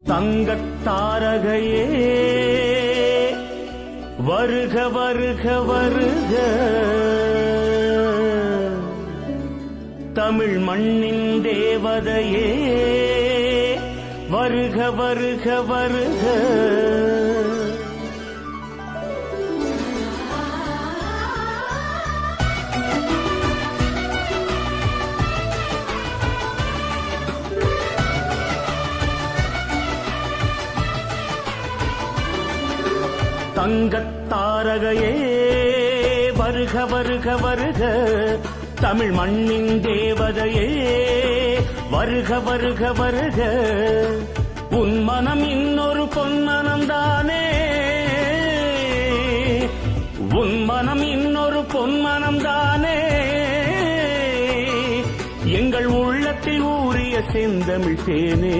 தங்கத்தாரகையே வருக வருக வருக, தமிழ் மண்ணின் தேவதையே வருக வருக வருக. தங்கத்தாரகையே வருக வருக வருக, தமிழ் மண்ணின் தேவதையே வருக வருக வருக. உன் மனம் இன்னொரு பொன்மனம்தானே, உன் மனம் இன்னொரு பொன்மனம்தானே, எங்கள் உள்ளத்தில் ஊறிய செந்தமிழ் தேனே.